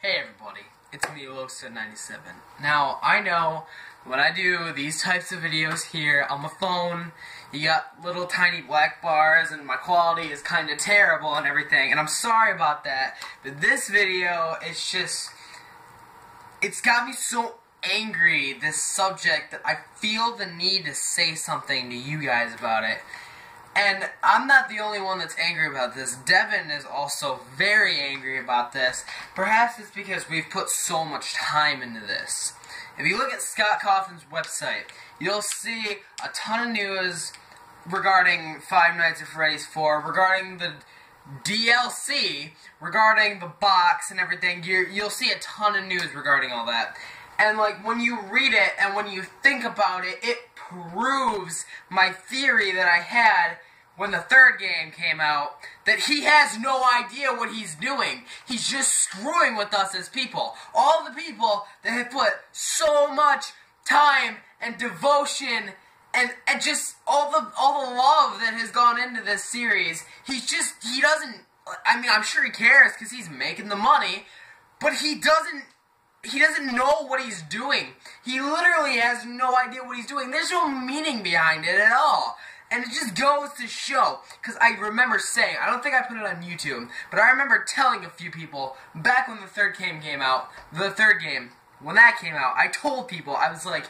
Hey everybody, it's me, Loxa97. Now, I know when I do these types of videos here on my phone, you got little tiny black bars and my quality is kind of terrible and everything, and I'm sorry about that, but this video, it's got me so angry, this subject, that I feel the need to say something to you guys about it. And I'm not the only one that's angry about this. Devin is also very angry about this. Perhaps it's because we've put so much time into this. If you look at Scott Cawthon's website, you'll see a ton of news regarding Five Nights at Freddy's 4, regarding the DLC, regarding the box and everything. You'll see a ton of news regarding all that. And like, when you read it and when you think about it, it proves my theory that I had when the third game came out, that he has no idea what he's doing. He's just screwing with us as people. All the people that have put so much time and devotion and just all the love that has gone into this series, he doesn't, I mean, I'm sure he cares because he's making the money, but he doesn't know what he's doing. He literally has no idea what he's doing. There's no meaning behind it at all. And it just goes to show, because I remember saying, I don't think I put it on YouTube, but I remember telling a few people, back when the third game came out, when that came out, I told people, I was like,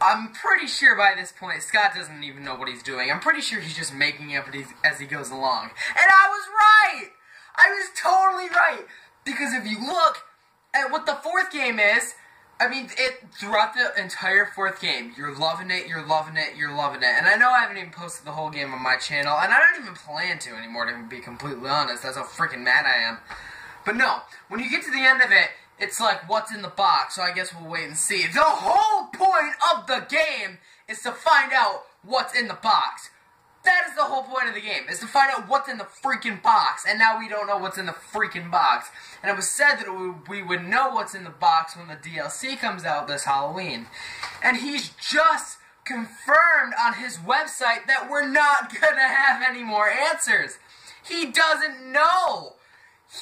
I'm pretty sure by this point, Scott doesn't even know what he's doing. I'm pretty sure he's just making up as he goes along. And I was right! I was totally right! Because if you look at what the fourth game is, I mean, throughout the entire fourth game, you're loving it, you're loving it, you're loving it. And I know I haven't even posted the whole game on my channel, and I don't even plan to anymore, to be completely honest. That's how freaking mad I am. But no, when you get to the end of it, it's like, what's in the box? So I guess we'll wait and see. The whole point of the game is to find out what's in the box. That is the whole point of the game, is to find out what's in the freaking box. And now we don't know what's in the freaking box. And it was said that we would know what's in the box when the DLC comes out this Halloween. And he's just confirmed on his website that we're not gonna have any more answers. He doesn't know.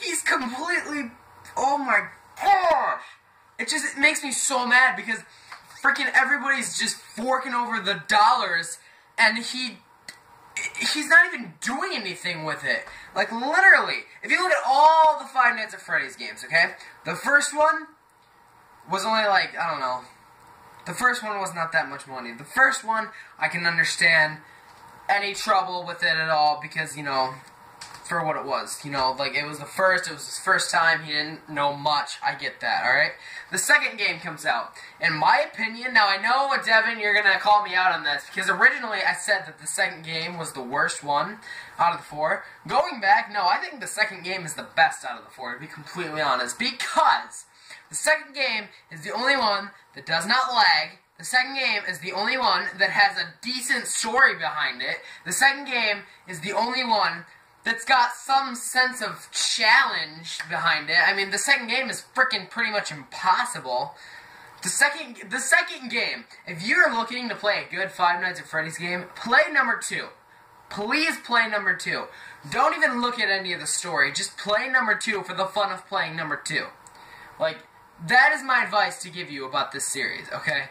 He's completely, oh my gosh. It makes me so mad because freaking everybody's just forking over the dollars and he's not even doing anything with it. Like, literally, if you look at all the Five Nights at Freddy's games, okay? The first one was only like, I don't know. The first one was not that much money. The first one, I can understand any trouble with it at all because, you know, for what it was. You know, like, it was his first time, he didn't know much, I get that, alright? The second game comes out. In my opinion, now I know, Devin, you're gonna call me out on this, because originally I said that the second game was the worst one out of the four. Going back, no, I think the second game is the best out of the four, to be completely honest, because the second game is the only one that does not lag. The second game is the only one that has a decent story behind it. The second game is the only one that's got some sense of challenge behind it. I mean, the second game is freaking pretty much impossible. The second game, if you're looking to play a good Five Nights at Freddy's game, play number 2. Please play number 2. Don't even look at any of the story. Just play number 2 for the fun of playing number 2. Like, that is my advice to give you about this series, okay?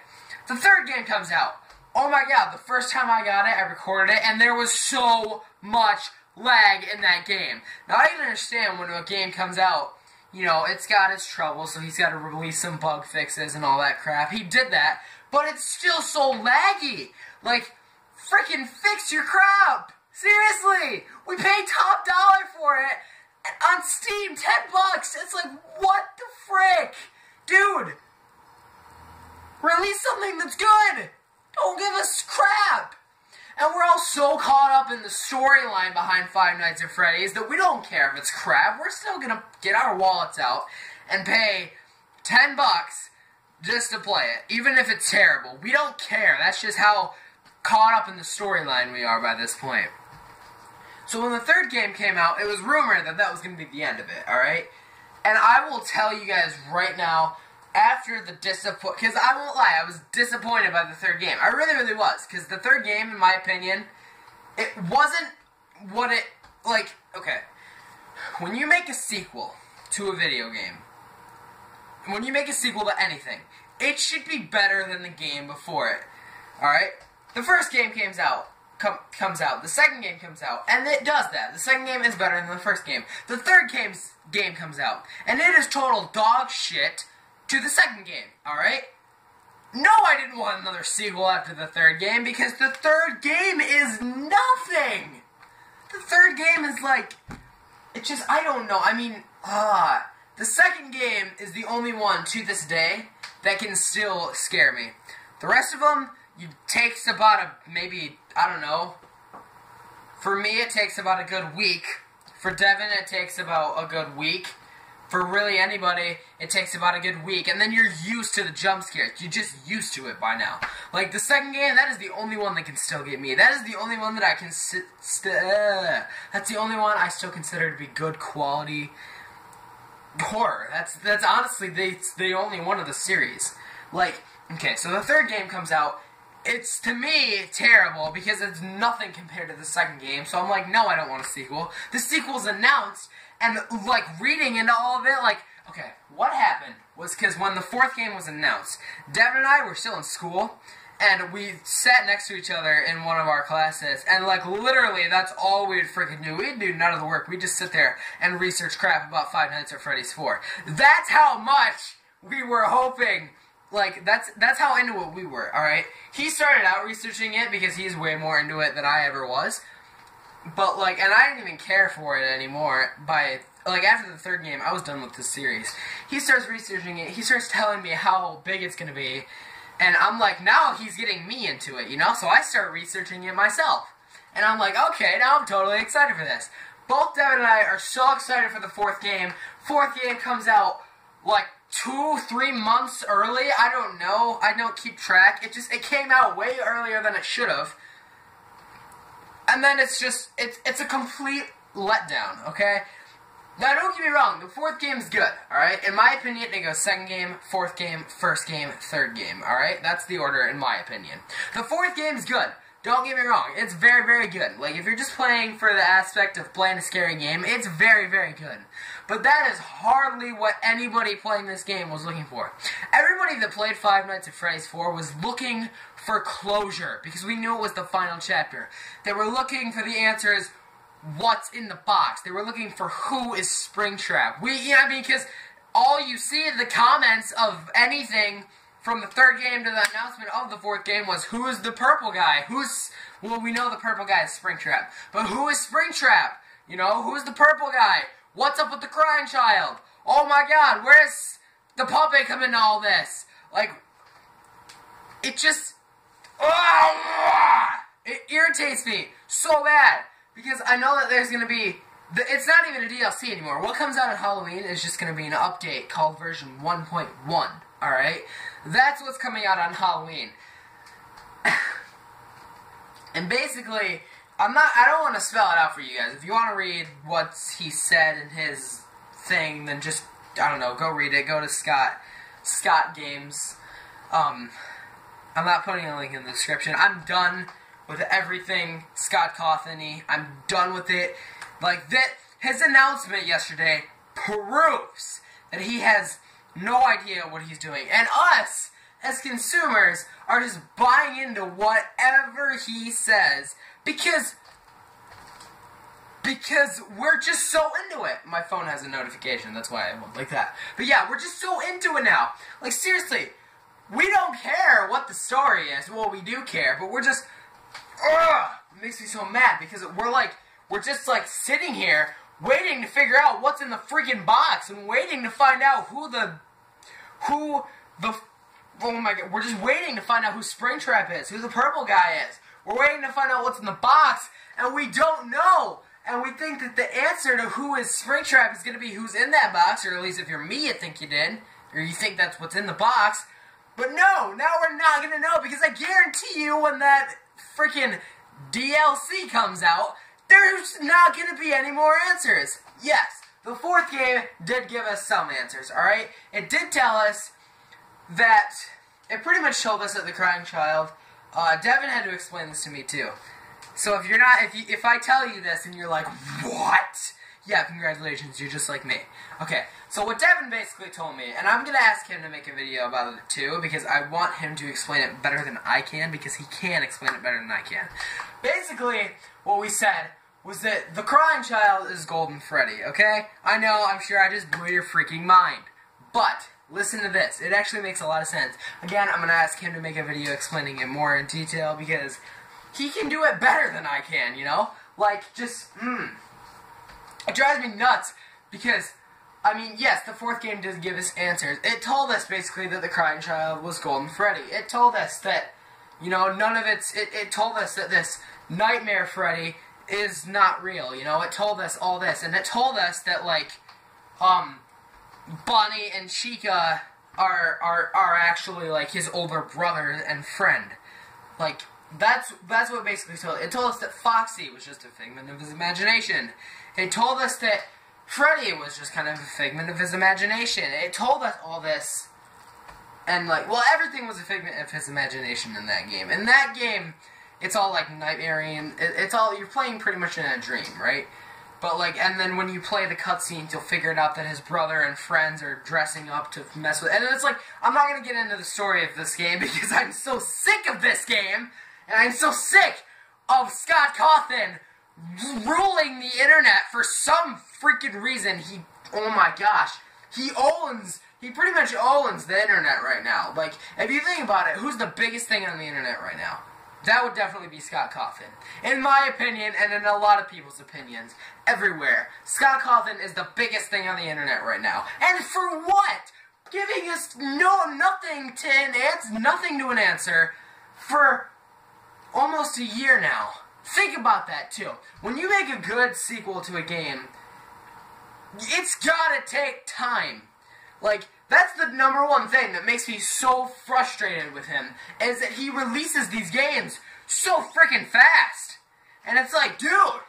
The third game comes out. Oh my god, the first time I got it, I recorded it, and there was so much lag in that game. Now, I can understand when a game comes out, you know, it's got its trouble, so he's got to release some bug fixes and all that crap. He did that, but it's still so laggy. Like, freaking fix your crap. Seriously. We paid top dollar for it on Steam, $10. It's like, what the frick? Dude, release something that's good. Don't give us crap. And we're all so caught up in the storyline behind Five Nights at Freddy's that we don't care if it's crap. We're still gonna get our wallets out and pay $10 just to play it, even if it's terrible. We don't care. That's just how caught up in the storyline we are by this point. So when the third game came out, it was rumored that that was gonna be the end of it, alright? And I will tell you guys right now, after the disappointment, because I won't lie, I was disappointed by the third game. I really, really was, because the third game, in my opinion, it wasn't what it, like, okay, when you make a sequel to a video game, when you make a sequel to anything, it should be better than the game before it. Alright? The first game comes out. The second game comes out, and it does that. The second game is better than the first game. The third game comes out, and it is total dog shit to the second game, alright? No, I didn't want another sequel after the third game, because the third game is nothing! The third game is like, it's just, I don't know, I mean, the second game is the only one to this day that can still scare me. The rest of them, it takes about maybe, I don't know. For me, it takes about a good week. For Devin, it takes about a good week. For really anybody, it takes about a good week. And then you're used to the jump scares. You're just used to it by now. Like, the second game, that is the only one that can still get me. That is the only one that I can that's the only one I still consider to be good quality horror. That's honestly the only one of the series. Like, okay, so the third game comes out. It's, to me, terrible, because it's nothing compared to the second game, so I'm like, no, I don't want a sequel. The sequel's announced, and, like, reading into all of it, like, okay, what happened was because when the fourth game was announced, Devin and I were still in school, and we sat next to each other in one of our classes, and, like, literally, that's all we'd freaking do. We'd do none of the work. We'd just sit there and research crap about Five Nights at Freddy's 4. That's how much we were hoping. Like, that's how into it we were, alright? He started out researching it because he's way more into it than I ever was. But, like, and I didn't even care for it anymore like, after the third game, I was done with this series. He starts researching it, he starts telling me how big it's gonna be, and I'm like, now he's getting me into it, you know? So I start researching it myself. And I'm like, okay, now I'm totally excited for this. Both Devin and I are so excited for the fourth game. Fourth game comes out, like, 2-3 months early. I don't know. I don't keep track. It came out way earlier than it should have. And then it's a complete letdown, okay? Now, don't get me wrong. The fourth game's good, alright? In my opinion, it goes second game, fourth game, first game, third game, alright? That's the order, in my opinion. The fourth game's good. Don't get me wrong, it's very, very good. Like, if you're just playing for the aspect of playing a scary game, it's very, very good. But that is hardly what anybody playing this game was looking for. Everybody that played Five Nights at Freddy's 4 was looking for closure, because we knew it was the final chapter. They were looking for the answers, what's in the box. They were looking for who is Springtrap. Because all you see in the comments of anything from the third game to the announcement of the fourth game was, who's the purple guy? Well, we know the purple guy is Springtrap. But who is Springtrap? You know, who's the purple guy? What's up with the crying child? Oh my god, where's the puppet come into all this? Like, it just, it irritates me so bad. Because I know that there's going to be, it's not even a DLC anymore. What comes out on Halloween is just going to be an update called version 1.1. Alright? That's what's coming out on Halloween. And basically, I don't want to spell it out for you guys. If you want to read what he said in his thing, then just, I don't know, go read it. Go to Scott Games. I'm not putting a link in the description. I'm done with everything Scott Cawthon-y. I'm done with it. Like, his announcement yesterday proves that he has no idea what he's doing. And us, as consumers, are just buying into whatever he says because we're just so into it. My phone has a notification, that's why I went like that. But yeah, we're just so into it now. Like, seriously, we don't care what the story is. Well, we do care, but we're just, it makes me so mad because we're just like sitting here waiting to figure out what's in the freaking box and waiting to find out oh my god, we're just waiting to find out who Springtrap is, who the purple guy is. We're waiting to find out what's in the box, and we don't know. And we think that the answer to who is Springtrap is going to be who's in that box, or at least if you're me, you think you did, or you think that's what's in the box. But no, now we're not going to know, because I guarantee you when that freaking DLC comes out, there's not going to be any more answers. Yes, the fourth game did give us some answers, alright? It did tell us that, it pretty much told us that the crying child, Devin had to explain this to me too. So if you're not, if I tell you this and you're like, what? yeah, congratulations, you're just like me. Okay, so what Devin basically told me, and I'm going to ask him to make a video about it too, because I want him to explain it better than I can, because he can explain it better than I can. Basically, what we said was that the crying child is Golden Freddy, okay? I know, I'm sure I just blew your freaking mind. But, listen to this. It actually makes a lot of sense. Again, I'm going to ask him to make a video explaining it more in detail, because he can do it better than I can, you know? Like, just, It drives me nuts, because, I mean, yes, the fourth game did give us answers. It told us, basically, that the crying child was Golden Freddy. It told us that, you know, none of it's, it told us that this Nightmare Freddy is not real, you know? It told us all this, and it told us that, like, Bonnie and Chica are actually, like, his older brother and friend. Like, that's what basically told. It told us that Foxy was just a figment of his imagination. It told us that Freddy was just kind of a figment of his imagination. It told us all this, and, like, well, everything was a figment of his imagination in that game. In that game, it's all, like, nightmare-y, it's all, you're playing pretty much in a dream, right? But, like, and then when you play the cutscenes, you'll figure it out that his brother and friends are dressing up to mess with, and it's like, I'm not going to get into the story of this game, because I'm so sick of this game, and I'm so sick of Scott Cawthon ruling the internet for some freaking reason. Oh my gosh, he pretty much owns the internet right now. Like, if you think about it, who's the biggest thing on the internet right now? That would definitely be Scott Cawthon. In my opinion, and in a lot of people's opinions, everywhere, Scott Cawthon is the biggest thing on the internet right now. And for what? Giving us nothing to an answer for almost a year now. Think about that, too. When you make a good sequel to a game, it's gotta take time. Like, that's the #1 thing that makes me so frustrated with him, is that he releases these games so freaking fast. And it's like, dude,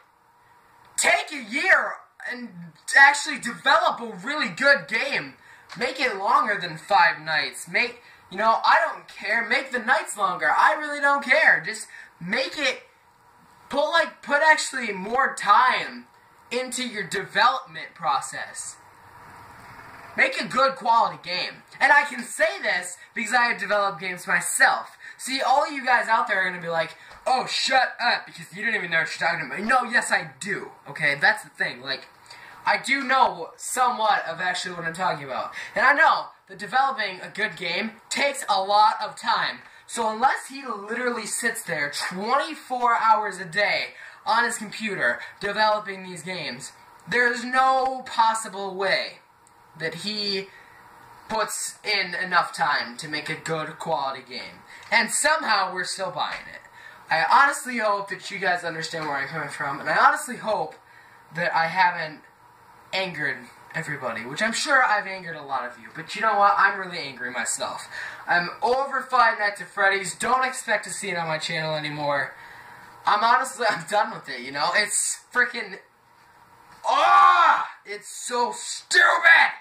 take a year and actually develop a really good game. Make it longer than 5 nights. You know, I don't care. Make the nights longer. I really don't care. Just make it, put actually more time into your development process. Make a good quality game. And I can say this because I have developed games myself. See, all you guys out there are going to be like, oh, shut up, because you don't even know what you're talking about. No, yes, I do. Okay, that's the thing. Like, I do know somewhat of actually what I'm talking about. And I know that developing a good game takes a lot of time. So unless he literally sits there 24 hours a day on his computer developing these games, there's no possible way that he puts in enough time to make a good quality game. And somehow we're still buying it. I honestly hope that you guys understand where I'm coming from, and I honestly hope that I haven't angered everybody, which I'm sure I've angered a lot of you, but you know what, I'm really angry myself. I'm over Five Nights at Freddy's. Don't expect to see it on my channel anymore. I'm done with it, you know? It's freaking, it's so stupid!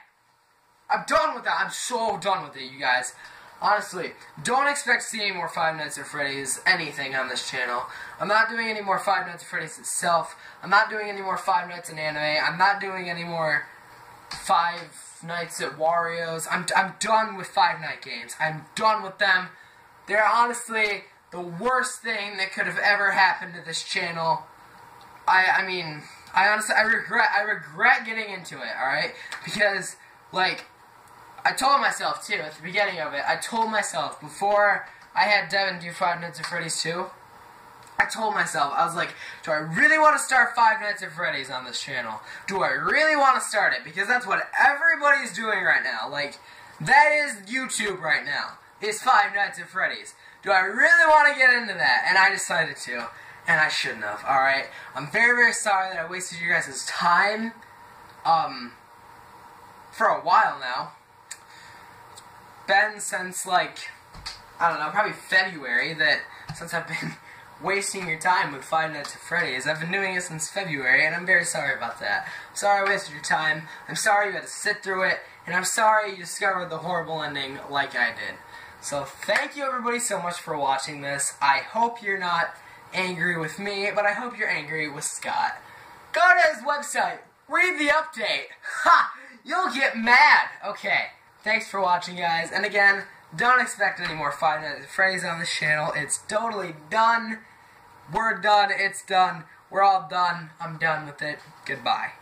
I'm done with that. I'm so done with it, you guys. Honestly, don't expect to see any more Five Nights at Freddy's anything on this channel. I'm not doing any more Five Nights at Freddy's itself. I'm not doing any more Five Nights in anime. I'm not doing any more Five Nights at Wario's. I'm done with Five Night games. I'm done with them. They're honestly the worst thing that could have ever happened to this channel. I mean, I regret getting into it, alright? Because, like, I told myself, too, at the beginning of it, I told myself, before I had Devin do Five Nights at Freddy's 2, I told myself, I was like, do I really want to start Five Nights at Freddy's on this channel? Do I really want to start it? Because that's what everybody's doing right now. Like, that is YouTube right now, is Five Nights at Freddy's. Do I really want to get into that? And I decided to, and I shouldn't have, alright? I'm very, very sorry that I wasted your guys' time, for a while now. It's been since, like, I don't know, probably February, since I've been wasting your time with Five Nights at Freddy's. I've been doing it since February, and I'm very sorry about that. I'm sorry I wasted your time. I'm sorry you had to sit through it, and I'm sorry you discovered the horrible ending like I did. So thank you everybody so much for watching this. I hope you're not angry with me, but I hope you're angry with Scott. Go to his website. read the update. Ha! You'll get mad. Okay, thanks for watching, guys. And again, don't expect any more Five Nights at Freddy's on this channel. It's totally done. We're done. It's done. We're all done. I'm done with it. Goodbye.